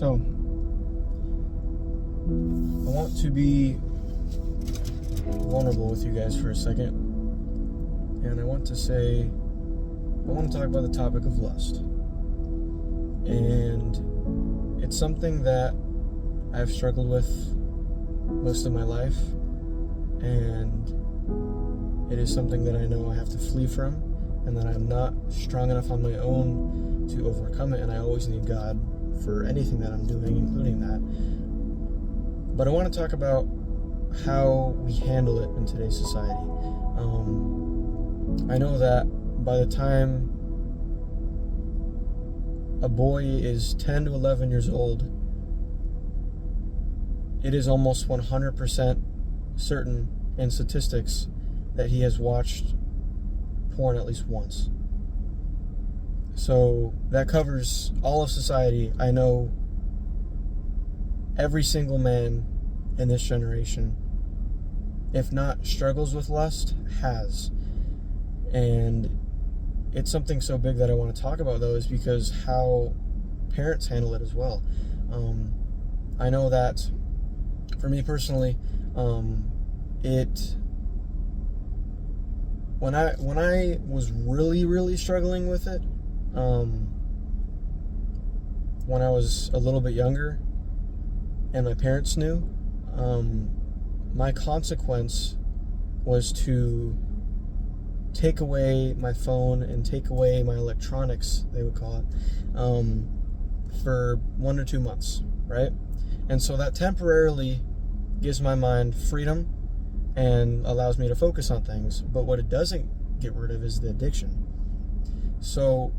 So, I want to be vulnerable with you guys for a second. And I want to talk about the topic of lust. And it's something that I've struggled with most of my life. And it is something that I know I have to flee from, and that I'm not strong enough on my own to overcome it, and I always need God for anything that I'm doing, including that. But I want to talk about how we handle it in today's society. I know that by the time a boy is 10 to 11 years old, it is almost 100% certain in statistics that he has watched porn at least once. So that covers all of society. I know every single man in this generation, if not struggles with lust, has. And it's something so big that I want to talk about, though, is because how parents handle it as well. I know that for me personally, when I was really struggling with it, when I was a little bit younger and my parents knew, my consequence was to take away my phone and take away my electronics, they would call it, for 1 or 2 months, right? And so that temporarily gives my mind freedom and allows me to focus on things. But what it doesn't get rid of is the addiction. So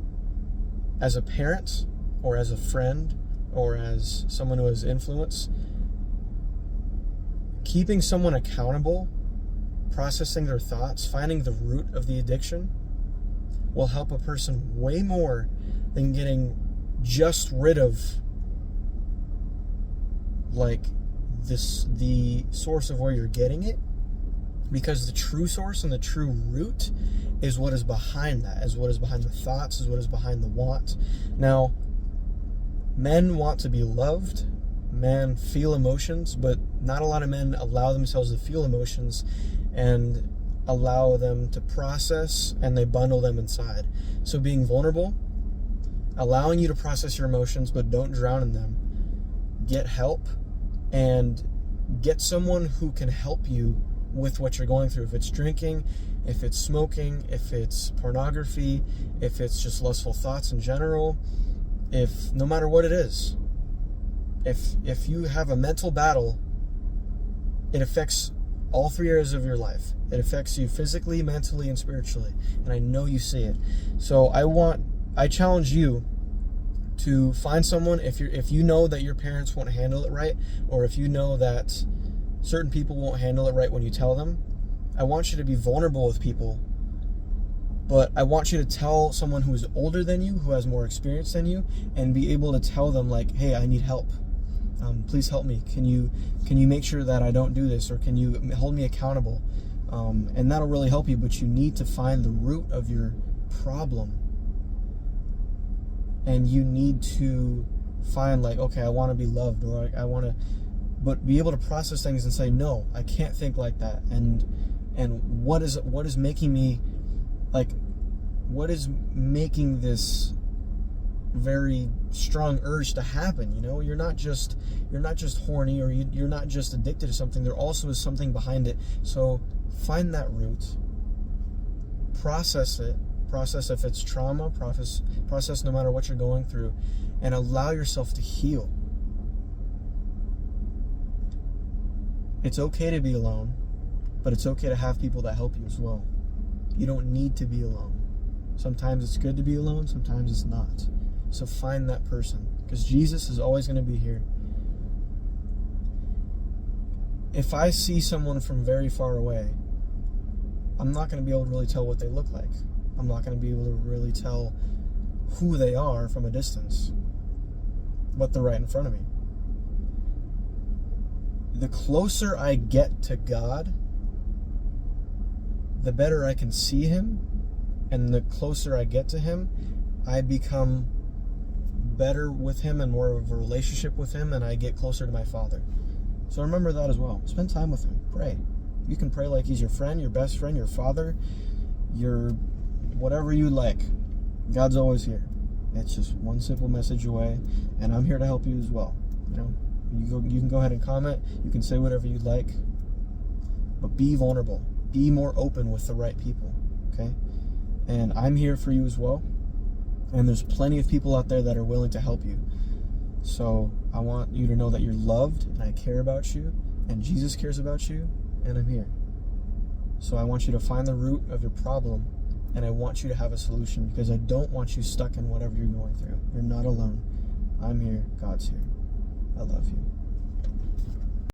as a parent, or as a friend, or as someone who has influence, keeping someone accountable, processing their thoughts, finding the root of the addiction will help a person way more than getting just rid of the source of where you're getting it, because the true source and the true root is what is behind that, is what is behind the thoughts, is what is behind the want. Now, men want to be loved, men feel emotions, but not a lot of men allow themselves to feel emotions and allow them to process, and they bundle them inside. So being vulnerable, allowing you to process your emotions, but don't drown in them. Get help, and get someone who can help you with what you're going through. If it's drinking, if it's smoking, if it's pornography, if it's just lustful thoughts in general, no matter what it is, if you have a mental battle, it affects all 3 areas of your life. It affects you physically, mentally, and spiritually. And I know you see it. So I challenge you to find someone, if you know that your parents won't handle it right, or if you know that certain people won't handle it right when you tell them, I want you to be vulnerable with people, but I want you to tell someone who is older than you, who has more experience than you, and be able to tell them, like, hey, I need help. Please help me. Can you make sure that I don't do this, or can you hold me accountable? And that'll really help you, but you need to find the root of your problem. And you need to find, like, okay, I want to be loved, or I want to, but be able to process things and say, no, I can't think like that. And what is making me, like, what is making this very strong urge to happen? You're not just horny, or you're not just addicted to something. There also is something behind it. So find that root, process it, if it's trauma, process no matter what you're going through, and allow yourself to heal. It's okay to be alone, but it's okay to have people that help you as well. You don't need to be alone. Sometimes it's good to be alone, sometimes it's not. So find that person, because Jesus is always going to be here. If I see someone from very far away, I'm not going to be able to really tell what they look like. I'm not going to be able to really tell who they are from a distance, but they're right in front of me. The closer I get to God, the better I can see Him, and the closer I get to Him, I become better with him and more of a relationship with him, and I get closer to my Father. So remember that as well. Spend time with him. Pray. You can pray like he's your friend, your best friend, your father, your whatever you like. God's always here. It's just one simple message away, and I'm here to help you as well. You can go ahead and comment. You can say whatever you'd like, but be vulnerable. Be more open with the right people, okay? And I'm here for you as well. And there's plenty of people out there that are willing to help you. So I want you to know that you're loved, and I care about you, and Jesus cares about you, and I'm here. So I want you to find the root of your problem, and I want you to have a solution, because I don't want you stuck in whatever you're going through. You're not alone. I'm here. God's here. I love you.